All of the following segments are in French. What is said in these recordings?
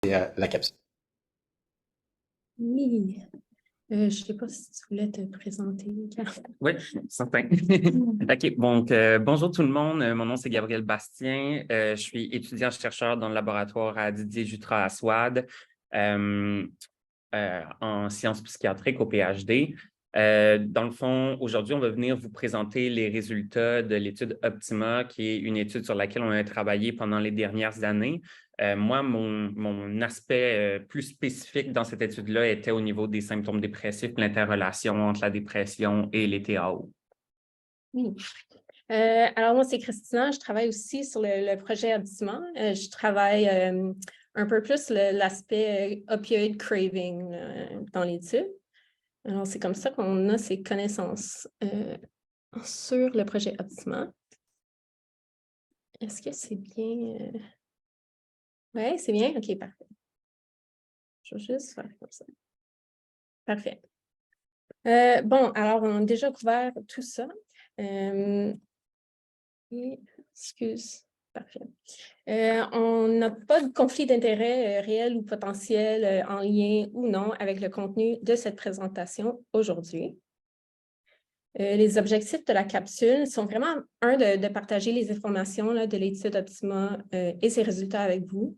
La capsule. Oui. Je ne sais pas si tu voulais te présenter, Carl. Oui, certain. OK, donc bonjour tout le monde. Mon nom, c'est Gabriel Bastien. Je suis étudiant-chercheur dans le laboratoire à Didier Jutras à SWAD en sciences psychiatriques au PhD. Dans le fond, aujourd'hui, on va venir vous présenter les résultats de l'étude Optima, qui est une étude sur laquelle on a travaillé pendant les dernières années. Moi, mon aspect plus spécifique dans cette étude-là était au niveau des symptômes dépressifs, l'interrelation entre la dépression et les TAO. Oui. Alors, moi, c'est Christina. Je travaille aussi sur le projet Optima. Je travaille un peu plus l'aspect opioid craving dans l'étude. Alors, c'est comme ça qu'on a ces connaissances sur le projet Optima. Est-ce que c'est bien? Oui, c'est bien? OK, parfait. Je vais juste faire comme ça. Parfait. Bon, alors, on a déjà couvert tout ça. Excuse. Parfait. On n'a pas de conflit d'intérêt réel ou potentiel en lien ou non avec le contenu de cette présentation aujourd'hui. Les objectifs de la capsule sont vraiment, de partager les informations de l'étude Optima et ses résultats avec vous.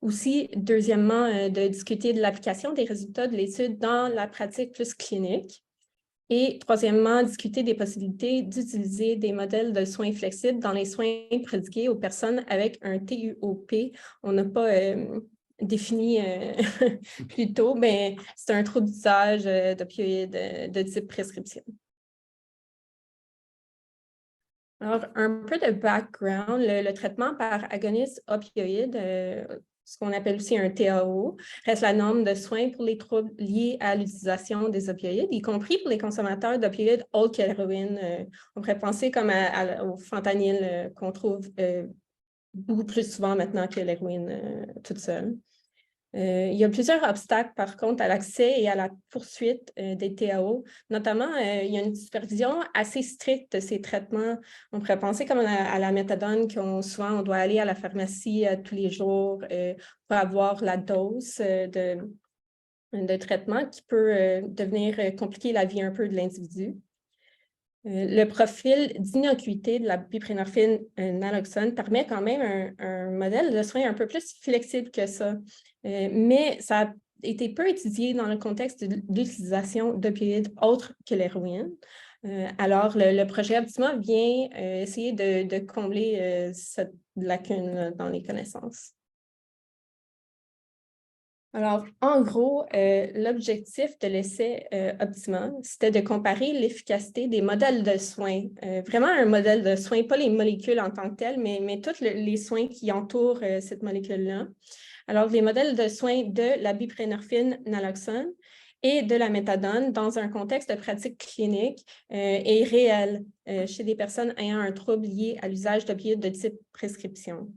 Aussi, deuxièmement, de discuter de l'application des résultats de l'étude dans la pratique plus clinique. Et troisièmement, discuter des possibilités d'utiliser des modèles de soins flexibles dans les soins prodigués aux personnes avec un TUOP. On n'a pas défini plus tôt, mais c'est un trouble d'usage d'opioïdes de type prescription. Alors, un peu de background, le traitement par agoniste opioïde, ce qu'on appelle aussi un TAO, reste la norme de soins pour les troubles liés à l'utilisation des opioïdes, y compris pour les consommateurs d'opioïdes autres que l'héroïne. On pourrait penser comme au fentanyl qu'on trouve beaucoup plus souvent maintenant que l'héroïne toute seule. Il y a plusieurs obstacles, par contre, à l'accès et à la poursuite des TAO. Notamment, il y a une supervision assez stricte de ces traitements. On pourrait penser comme à la méthadone, souvent on doit aller à la pharmacie tous les jours pour avoir la dose de traitement qui peut devenir compliquer la vie un peu de l'individu. Le profil d'innocuité de la buprenorphine naloxone permet quand même un modèle de soins un peu plus flexible que ça. Mais ça a été peu étudié dans le contexte de l'utilisation d'opioïdes autres que l'héroïne. Alors, le projet Optima vient essayer de combler cette lacune dans les connaissances. Alors, en gros, l'objectif de l'essai Optima, c'était de comparer l'efficacité des modèles de soins, vraiment un modèle de soins, pas les molécules en tant que telles, mais tous les soins qui entourent cette molécule-là. Alors, les modèles de soins de la buprenorphine naloxone et de la méthadone dans un contexte de pratique clinique et réel chez des personnes ayant un trouble lié à l'usage d'opioïdes de type prescription.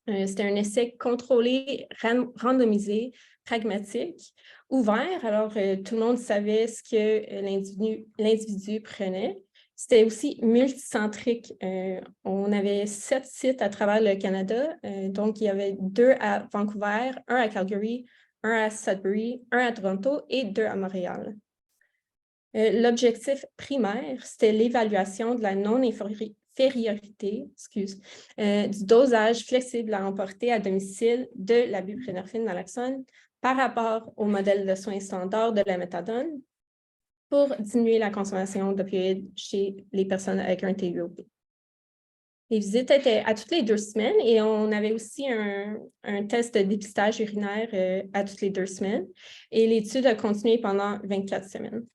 C'était un essai contrôlé, randomisé, pragmatique, ouvert. Alors, tout le monde savait ce que l'individu prenait. C'était aussi multicentrique. On avait 7 sites à travers le Canada. Donc, il y avait 2 à Vancouver, 1 à Calgary, 1 à Sudbury, 1 à Toronto et 2 à Montréal. L'objectif primaire, c'était l'évaluation de la non-infériorité du dosage flexible à emporter à domicile de la buprenorphine naloxone par rapport au modèle de soins standard de la méthadone pour diminuer la consommation d'opioïdes chez les personnes avec un TUOP. Les visites étaient à toutes les 2 semaines et on avait aussi un test de dépistage urinaire à toutes les 2 semaines. Et l'étude a continué pendant 24 semaines.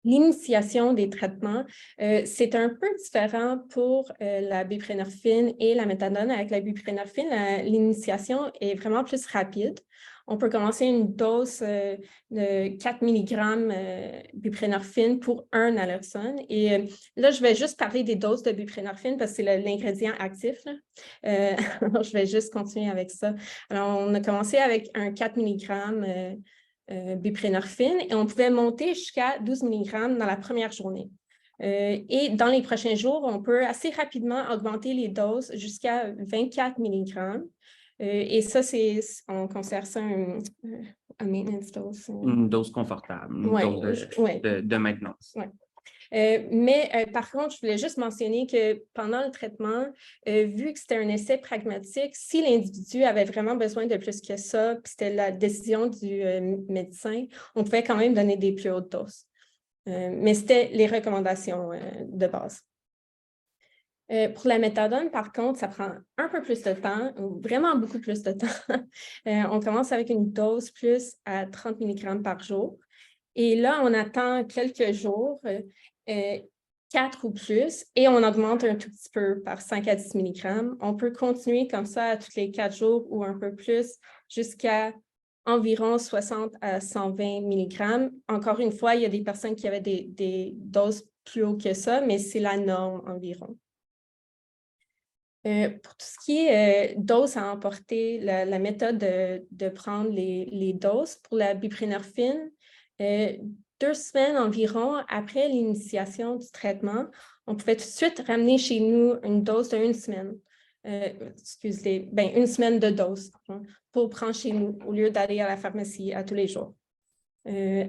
L'initiation des traitements, c'est un peu différent pour la buprenorphine et la méthadone. Avec la buprenorphine, l'initiation est vraiment plus rapide. On peut commencer une dose de 4 mg buprenorphine pour 1 naloxone. Et là, je vais juste parler des doses de buprenorphine parce que c'est l'ingrédient actif. Alors, je vais juste continuer avec ça. Alors, on a commencé avec un 4 mg buprenorphine et on pouvait monter jusqu'à 12 mg dans la première journée. Et dans les prochains jours, on peut assez rapidement augmenter les doses jusqu'à 24 mg. Et ça, on considère ça un maintenance dose. Une dose confortable, une dose de maintenance. Ouais. Mais par contre, je voulais juste mentionner que pendant le traitement, vu que c'était un essai pragmatique, si l'individu avait vraiment besoin de plus que ça, puis c'était la décision du médecin, on pouvait quand même donner des plus hautes doses. Mais c'était les recommandations de base. Pour la méthadone, par contre, ça prend un peu plus de temps, vraiment beaucoup plus de temps. On commence avec une dose plus à 30 mg par jour. Et là, on attend quelques jours, 4 ou plus, et on augmente un tout petit peu par 5 à 10 mg. On peut continuer comme ça tous les 4 jours ou un peu plus jusqu'à environ 60 à 120 mg. Encore une fois, il y a des personnes qui avaient des doses plus hautes que ça, mais c'est la norme environ. Pour tout ce qui est dose à emporter, la méthode de prendre les doses pour la buprenorphine, 2 semaines environ après l'initiation du traitement, on pouvait tout de suite ramener chez nous une dose de 1 semaine. Une semaine de dose pour prendre chez nous au lieu d'aller à la pharmacie à tous les jours.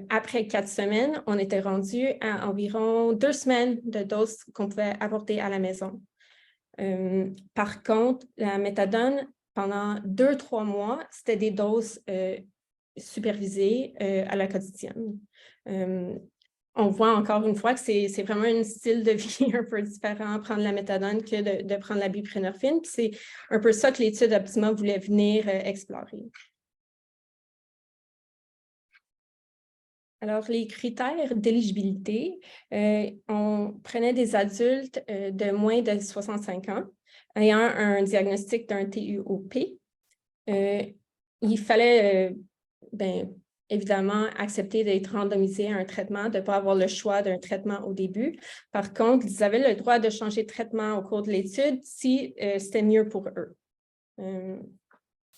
Après 4 semaines, on était rendu à environ 2 semaines de dose qu'on pouvait apporter à la maison. Par contre, la méthadone, pendant 2-3 mois, c'était des doses supervisées à la quotidienne. On voit encore une fois que c'est vraiment un style de vie un peu différent, prendre la méthadone que de prendre la buprenorphine. C'est un peu ça que l'étude Optima voulait venir explorer. Alors, les critères d'éligibilité, on prenait des adultes de moins de 65 ans ayant un diagnostic d'un TUOP. Il fallait, évidemment, accepter d'être randomisé à un traitement, de ne pas avoir le choix d'un traitement au début. Par contre, ils avaient le droit de changer de traitement au cours de l'étude si c'était mieux pour eux.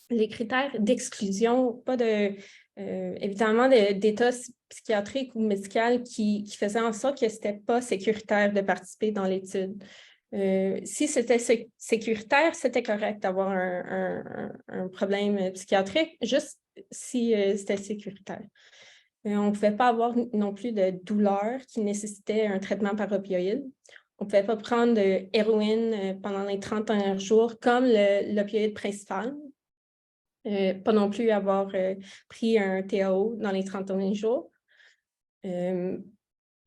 Les critères d'exclusion, pas de... évidemment, d'état psychiatrique ou médical qui faisait en sorte que ce n'était pas sécuritaire de participer dans l'étude. Si c'était sécuritaire, c'était correct d'avoir un problème psychiatrique, juste si c'était sécuritaire. On ne pouvait pas avoir non plus de douleur qui nécessitait un traitement par opioïde. On ne pouvait pas prendre de héroïne pendant les 30 derniers jours comme l'opioïde principal. Pas non plus avoir pris un TAO dans les 30 derniers jours.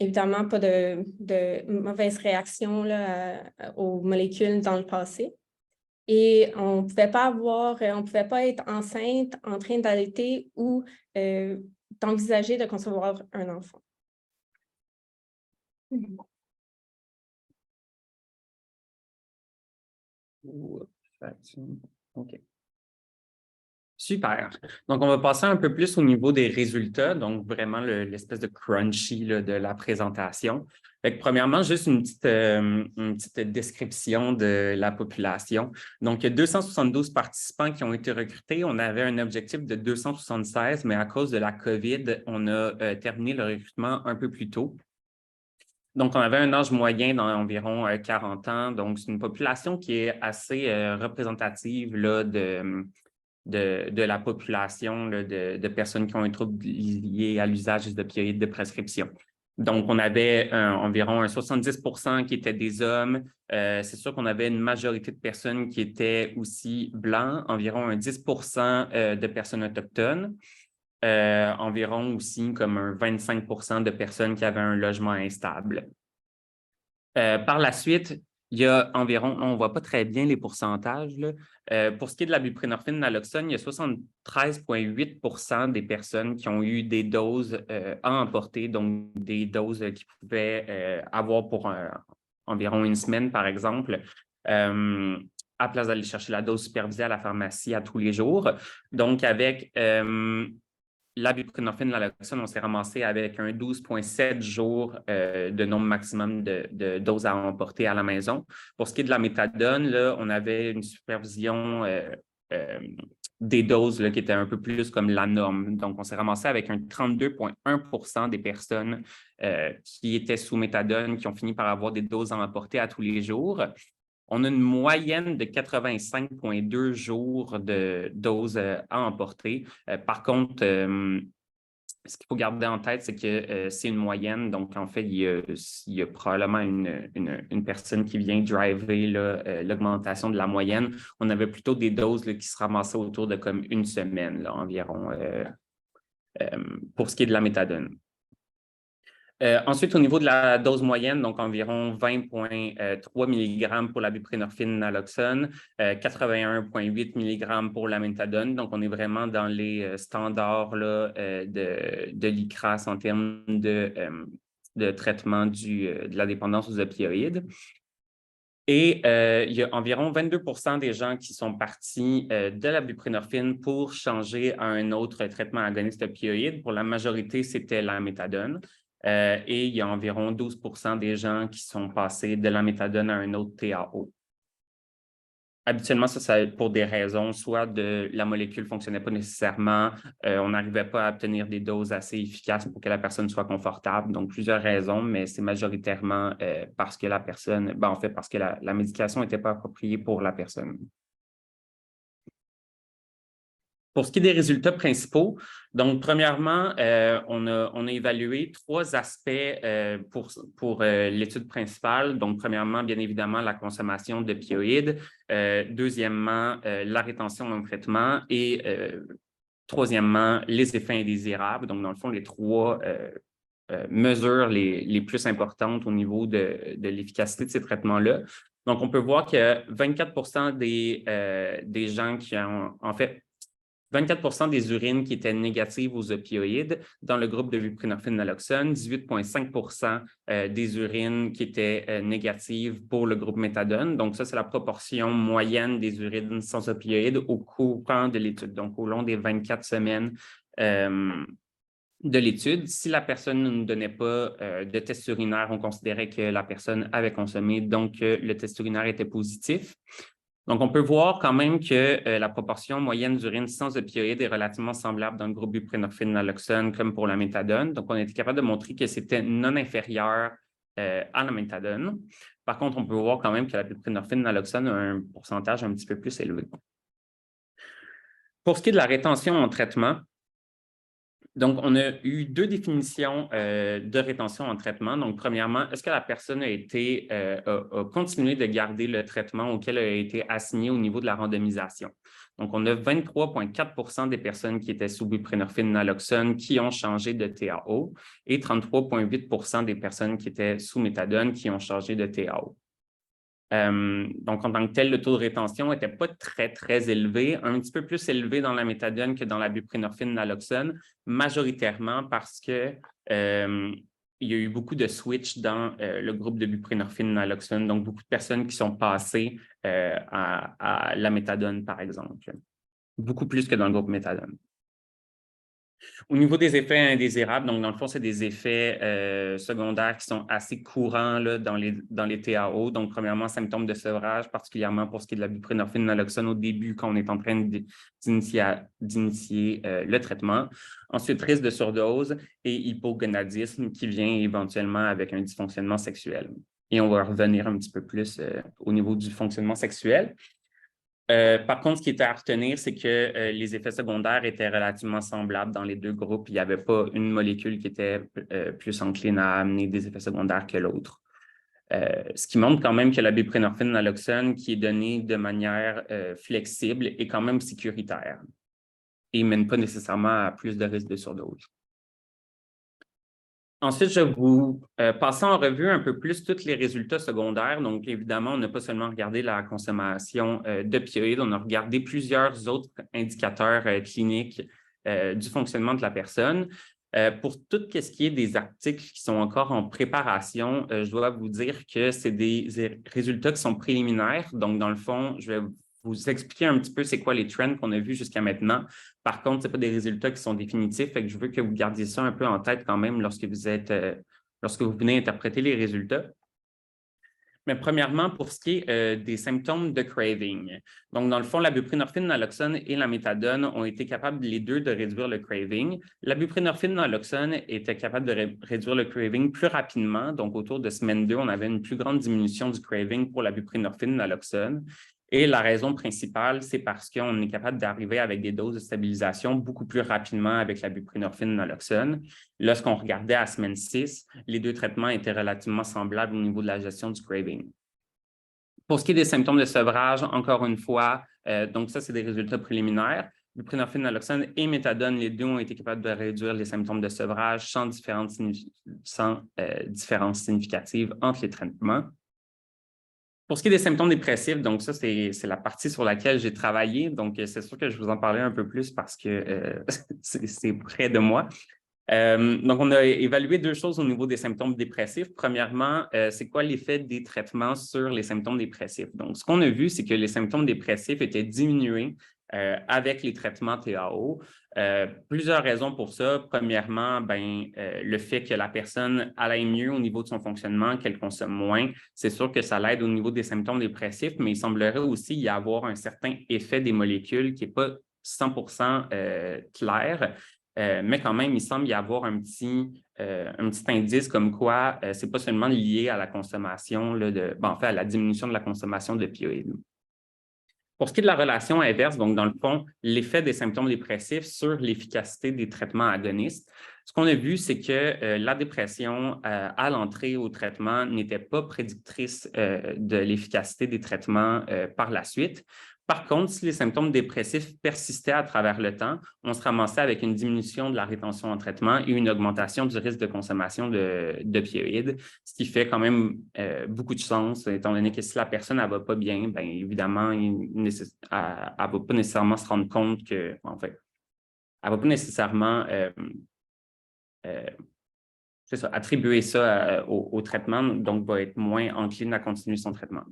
Évidemment, pas de mauvaise réaction là, aux molécules dans le passé. Et on ne pouvait pas être enceinte, en train d'allaiter ou d'envisager de concevoir un enfant. OK. Super. Donc, on va passer un peu plus au niveau des résultats, donc vraiment l'espèce de crunchy là, de la présentation. Fait que, premièrement, juste une petite description de la population. Donc, il y a 272 participants qui ont été recrutés. On avait un objectif de 276, mais à cause de la COVID, on a terminé le recrutement un peu plus tôt. Donc, on avait un âge moyen d'environ 40 ans. Donc, c'est une population qui est assez représentative là, de la population là, de personnes qui ont un trouble lié à l'usage des opioïdes de prescription. Donc, on avait environ un 70 % qui étaient des hommes. C'est sûr qu'on avait une majorité de personnes qui étaient aussi blancs, environ un 10 % de personnes autochtones. Environ aussi comme un 25 % de personnes qui avaient un logement instable. Par la suite, il y a environ, on ne voit pas très bien les pourcentages, là. Pour ce qui est de la buprenorphine naloxone, il y a 73,8 % des personnes qui ont eu des doses à emporter, donc des doses qu'ils pouvaient avoir pour environ 1 semaine, par exemple, à place d'aller chercher la dose supervisée à la pharmacie à tous les jours. Donc, avec la buprenorphine naloxone, on s'est ramassé avec un 12,7 jours de nombre maximum de doses à emporter à la maison. Pour ce qui est de la méthadone, là, on avait une supervision des doses là, qui étaient un peu plus comme la norme. Donc, on s'est ramassé avec un 32,1 % des personnes qui étaient sous méthadone, qui ont fini par avoir des doses à emporter à tous les jours. On a une moyenne de 85,2 jours de doses à emporter. Par contre, ce qu'il faut garder en tête, c'est que c'est une moyenne. Donc, en fait, il y a probablement une personne qui vient driver l'augmentation de la moyenne. On avait plutôt des doses là, qui se ramassaient autour de comme une semaine là, environ pour ce qui est de la méthadone. Ensuite, au niveau de la dose moyenne, donc environ 20,3 mg pour la buprenorphine naloxone, 81,8 mg pour la méthadone. Donc, on est vraiment dans les standards là, de l'ICRAS en termes de traitement de la dépendance aux opioïdes. Et il y a environ 22 % des gens qui sont partis de la buprenorphine pour changer à un autre traitement agoniste opioïde. Pour la majorité, c'était la méthadone. Et il y a environ 12 % des gens qui sont passés de la méthadone à un autre TAO. Habituellement, ça pour des raisons, soit de la molécule ne fonctionnait pas nécessairement, on n'arrivait pas à obtenir des doses assez efficaces pour que la personne soit confortable. Donc, plusieurs raisons, mais c'est majoritairement parce que la personne, en fait, parce que la médication n'était pas appropriée pour la personne. Pour ce qui est des résultats principaux, donc premièrement, on a évalué 3 aspects pour l'étude principale. Donc, premièrement, bien évidemment, la consommation d'opioïdes. Deuxièmement, la rétention en traitement. Et troisièmement, les effets indésirables. Donc, dans le fond, les 3 mesures les plus importantes au niveau de l'efficacité de ces traitements-là. Donc, on peut voir que 24 % des gens qui ont, en fait, 24 % des urines qui étaient négatives aux opioïdes dans le groupe de buprenorphine naloxone, 18,5 % des urines qui étaient négatives pour le groupe méthadone. Donc, ça, c'est la proportion moyenne des urines sans opioïdes au courant de l'étude, donc au long des 24 semaines de l'étude. Si la personne ne nous donnait pas de test urinaire, on considérait que la personne avait consommé, donc le test urinaire était positif. Donc, on peut voir quand même que la proportion moyenne d'urine sans opioïdes est relativement semblable dans le groupe buprenorphine naloxone comme pour la méthadone. Donc, on a été capable de montrer que c'était non inférieur à la méthadone. Par contre, on peut voir quand même que la buprenorphine naloxone a un pourcentage un petit peu plus élevé. Pour ce qui est de la rétention en traitement, donc, on a eu 2 définitions de rétention en traitement. Donc, premièrement, est-ce que la personne a continué de garder le traitement auquel elle a été assignée au niveau de la randomisation? Donc, on a 23,4 % des personnes qui étaient sous buprenorphine naloxone qui ont changé de TAO et 33,8 % des personnes qui étaient sous méthadone qui ont changé de TAO. Donc, en tant que tel, le taux de rétention n'était pas très, très élevé, un petit peu plus élevé dans la méthadone que dans la buprenorphine naloxone, majoritairement parce que il y a eu beaucoup de switch dans le groupe de buprenorphine naloxone, donc beaucoup de personnes qui sont passées à la méthadone, par exemple, beaucoup plus que dans le groupe méthadone. Au niveau des effets indésirables, donc dans le fond, c'est des effets secondaires qui sont assez courants là, dans les TAO. Donc, premièrement, symptômes de sevrage, particulièrement pour ce qui est de la buprenorphine naloxone au début, quand on est en train d'initier le traitement. Ensuite, risque de surdose et hypogonadisme qui vient éventuellement avec un dysfonctionnement sexuel. Et on va revenir un petit peu plus au niveau du fonctionnement sexuel. Par contre, ce qui était à retenir, c'est que les effets secondaires étaient relativement semblables dans les 2 groupes. Il n'y avait pas une molécule qui était plus encline à amener des effets secondaires que l'autre. Ce qui montre quand même que la buprenorphine naloxone, qui est donnée de manière flexible, est quand même sécuritaire et ne mène pas nécessairement à plus de risque de surdose. Ensuite, je vais vous passer en revue un peu plus tous les résultats secondaires. Donc, évidemment, on n'a pas seulement regardé la consommation d'opioïdes, on a regardé plusieurs autres indicateurs cliniques du fonctionnement de la personne. Pour tout ce qui est des articles qui sont encore en préparation, je dois vous dire que c'est des résultats qui sont préliminaires. Donc, dans le fond, je vais vous expliquer un petit peu c'est quoi les trends qu'on a vus jusqu'à maintenant. Par contre, ce n'est pas des résultats qui sont définitifs, fait que je veux que vous gardiez ça un peu en tête quand même lorsque vous venez interpréter les résultats. Mais premièrement, pour ce qui est des symptômes de craving. Donc, dans le fond, la buprenorphine, naloxone et la méthadone ont été capables, les deux, de réduire le craving. La buprenorphine, naloxone était capable de réduire le craving plus rapidement. Donc, autour de semaine 2, on avait une plus grande diminution du craving pour la buprenorphine, naloxone. Et la raison principale, c'est parce qu'on est capable d'arriver avec des doses de stabilisation beaucoup plus rapidement avec la buprenorphine, naloxone. Lorsqu'on regardait à semaine 6, les deux traitements étaient relativement semblables au niveau de la gestion du craving. Pour ce qui est des symptômes de sevrage, encore une fois, donc ça, c'est des résultats préliminaires. Buprenorphine, naloxone et méthadone, les deux ont été capables de réduire les symptômes de sevrage sans différence significative entre les traitements. Pour ce qui est des symptômes dépressifs, donc ça, c'est la partie sur laquelle j'ai travaillé. Donc, c'est sûr que je vais vous en parler un peu plus parce que c'est près de moi. Donc, on a évalué deux choses au niveau des symptômes dépressifs. Premièrement, c'est quoi l'effet des traitements sur les symptômes dépressifs? Donc, ce qu'on a vu, c'est que les symptômes dépressifs étaient diminués avec les traitements TAO. Plusieurs raisons pour ça. Premièrement, le fait que la personne aille mieux au niveau de son fonctionnement, qu'elle consomme moins, c'est sûr que ça l'aide au niveau des symptômes dépressifs, mais il semblerait aussi y avoir un certain effet des molécules qui n'est pas 100% clair. Mais quand même, il semble y avoir un petit indice comme quoi ce n'est pas seulement lié à la consommation, à la diminution de la consommation d'opioïdes. Pour ce qui est de la relation inverse, donc dans le fond, l'effet des symptômes dépressifs sur l'efficacité des traitements agonistes, ce qu'on a vu, c'est que la dépression à l'entrée au traitement n'était pas prédictrice de l'efficacité des traitements par la suite. Par contre, si les symptômes dépressifs persistaient à travers le temps, on se ramassait avec une diminution de la rétention en traitement et une augmentation du risque de consommation d'opioïdes, ce qui fait quand même beaucoup de sens, étant donné que si la personne ne va pas bien, bien évidemment, elle ne va pas nécessairement se rendre compte que, en fait, elle ne va pas nécessairement c'est ça, attribuer ça au traitement, donc va être moins encline à continuer son traitement.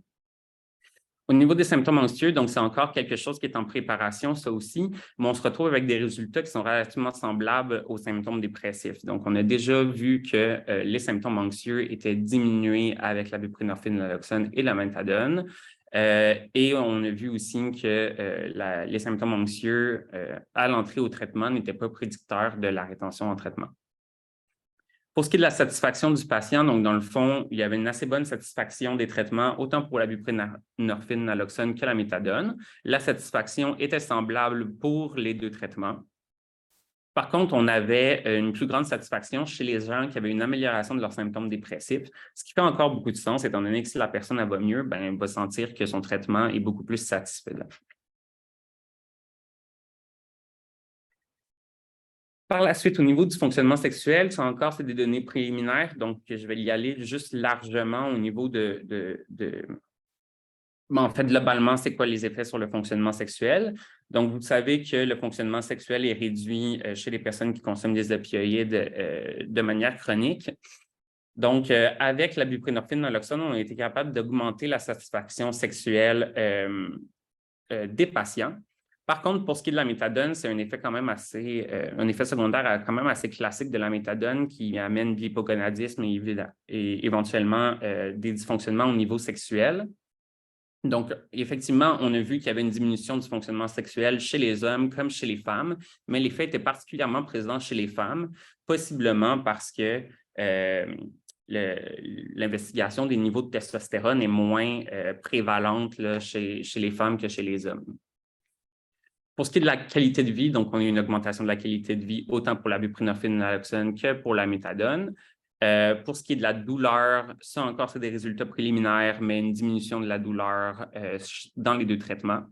Au niveau des symptômes anxieux, donc c'est encore quelque chose qui est en préparation, ça aussi, mais on se retrouve avec des résultats qui sont relativement semblables aux symptômes dépressifs. Donc, on a déjà vu que les symptômes anxieux étaient diminués avec la buprenorphine, naloxone et la méthadone. Et on a vu aussi que les symptômes anxieux à l'entrée au traitement n'étaient pas prédicteurs de la rétention en traitement. Pour ce qui est de la satisfaction du patient, donc dans le fond, il y avait une assez bonne satisfaction des traitements, autant pour la buprenorphine, naloxone que la méthadone. La satisfaction était semblable pour les deux traitements. Par contre, on avait une plus grande satisfaction chez les gens qui avaient une amélioration de leurs symptômes dépressifs, ce qui fait encore beaucoup de sens, étant donné que si la personne va mieux, elle va sentir que son traitement est beaucoup plus satisfaisant. Par la suite, au niveau du fonctionnement sexuel, ça encore, c'est des données préliminaires, donc je vais y aller juste largement au niveau en fait, globalement, c'est quoi les effets sur le fonctionnement sexuel? Donc, vous savez que le fonctionnement sexuel est réduit chez les personnes qui consomment des opioïdes de manière chronique. Donc, avec la buprenorphine, naloxone, on a été capable d'augmenter la satisfaction sexuelle des patients. Par contre, pour ce qui est de la méthadone, c'est un effet quand même un effet secondaire quand même assez classique de la méthadone qui amène de l'hypogonadisme et éventuellement des dysfonctionnements au niveau sexuel. Donc, effectivement, on a vu qu'il y avait une diminution du fonctionnement sexuel chez les hommes comme chez les femmes, mais l'effet était particulièrement présent chez les femmes, possiblement parce que l'investigation des niveaux de testostérone est moins prévalente là, chez les femmes que chez les hommes. Pour ce qui est de la qualité de vie, donc on a une augmentation de la qualité de vie autant pour la buprenorphine, naloxone que pour la méthadone. Pour ce qui est de la douleur, ça encore, c'est des résultats préliminaires, mais une diminution de la douleur dans les deux traitements.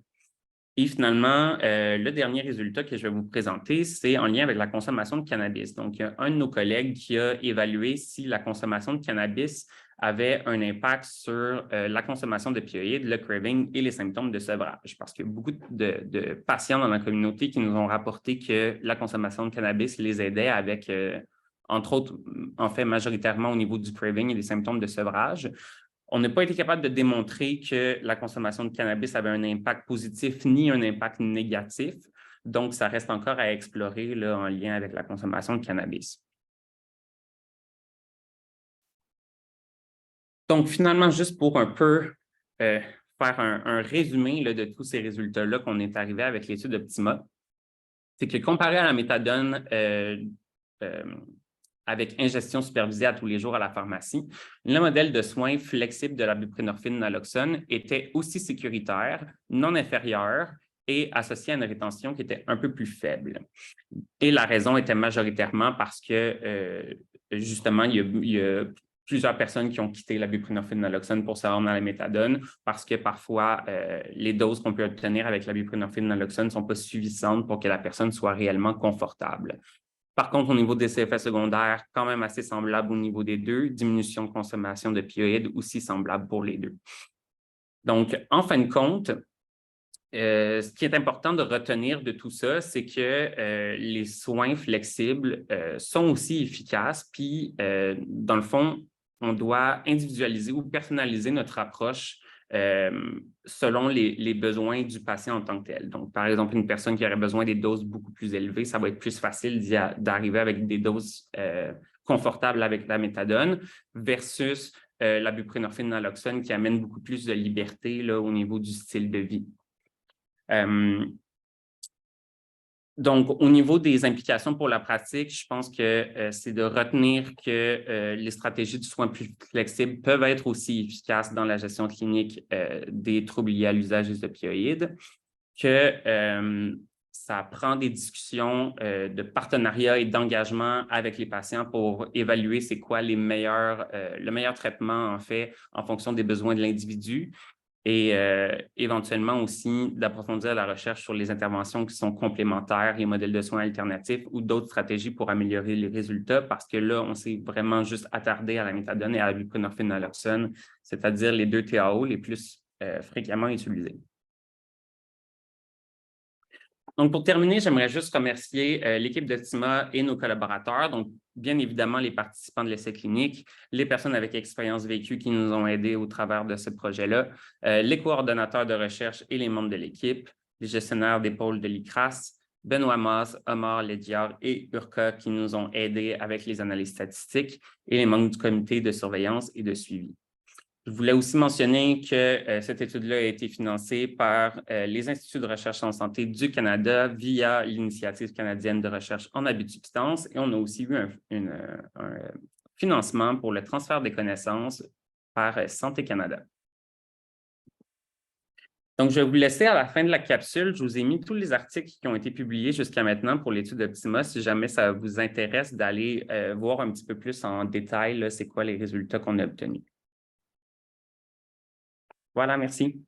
Et finalement, le dernier résultat que je vais vous présenter, c'est en lien avec la consommation de cannabis. Donc, il y a un de nos collègues qui a évalué si la consommation de cannabis avait un impact sur la consommation d'opioïdes, le craving et les symptômes de sevrage. Parce qu'il y a beaucoup de patients dans la communauté qui nous ont rapporté que la consommation de cannabis les aidait avec, entre autres, en fait, majoritairement au niveau du craving et des symptômes de sevrage. On n'a pas été capable de démontrer que la consommation de cannabis avait un impact positif ni un impact négatif. Donc, ça reste encore à explorer là, en lien avec la consommation de cannabis. Donc, finalement, juste pour un peu faire un résumé là, de tous ces résultats-là qu'on est arrivé avec l'étude Optima, c'est que comparé à la méthadone avec ingestion supervisée à tous les jours à la pharmacie, le modèle de soins flexible de la buprenorphine naloxone était aussi sécuritaire, non inférieur et associé à une rétention qui était un peu plus faible. Et la raison était majoritairement parce que, justement, il y a plusieurs personnes qui ont quitté la buprenorphine naloxone pour se rendre à la méthadone parce que parfois, les doses qu'on peut obtenir avec la buprenorphine naloxone ne sont pas suffisantes pour que la personne soit réellement confortable. Par contre, au niveau des effets secondaires, quand même assez semblable au niveau des deux, diminution de consommation d'opioïdes aussi semblable pour les deux. Donc, en fin de compte, ce qui est important de retenir de tout ça, c'est que les soins flexibles sont aussi efficaces, puis dans le fond, on doit individualiser ou personnaliser notre approche selon les besoins du patient en tant que tel. Donc, par exemple, une personne qui aurait besoin des doses beaucoup plus élevées, ça va être plus facile d'arriver avec des doses confortables avec la méthadone versus la buprenorphine naloxone qui amène beaucoup plus de liberté là, au niveau du style de vie. Donc, au niveau des implications pour la pratique, je pense que c'est de retenir que les stratégies du soin plus flexibles peuvent être aussi efficaces dans la gestion clinique des troubles liés à l'usage des opioïdes, que ça prend des discussions de partenariat et d'engagement avec les patients pour évaluer c'est quoi le meilleur traitement, en fait, en fonction des besoins de l'individu. Et éventuellement aussi d'approfondir la recherche sur les interventions qui sont complémentaires, les modèles de soins alternatifs ou d'autres stratégies pour améliorer les résultats parce que là, on s'est vraiment juste attardé à la méthadone et à la buprenorphine naloxone, c'est-à-dire les deux TAO les plus fréquemment utilisés. Donc, pour terminer, j'aimerais juste remercier l'équipe d'Optima et nos collaborateurs, donc bien évidemment les participants de l'essai clinique, les personnes avec expérience vécue qui nous ont aidés au travers de ce projet-là, les coordonnateurs de recherche et les membres de l'équipe, les gestionnaires des pôles de l'ICRAS, Benoît Mas, Omar Lediar et Urka qui nous ont aidés avec les analyses statistiques et les membres du comité de surveillance et de suivi. Je voulais aussi mentionner que cette étude-là a été financée par les Instituts de recherche en santé du Canada via l'Initiative canadienne de recherche en abus de substances et on a aussi eu un financement pour le transfert des connaissances par Santé Canada. Donc, je vais vous laisser à la fin de la capsule. Je vous ai mis tous les articles qui ont été publiés jusqu'à maintenant pour l'étude d'Optima. Si jamais ça vous intéresse d'aller voir un petit peu plus en détail, c'est quoi les résultats qu'on a obtenus. Voilà, merci.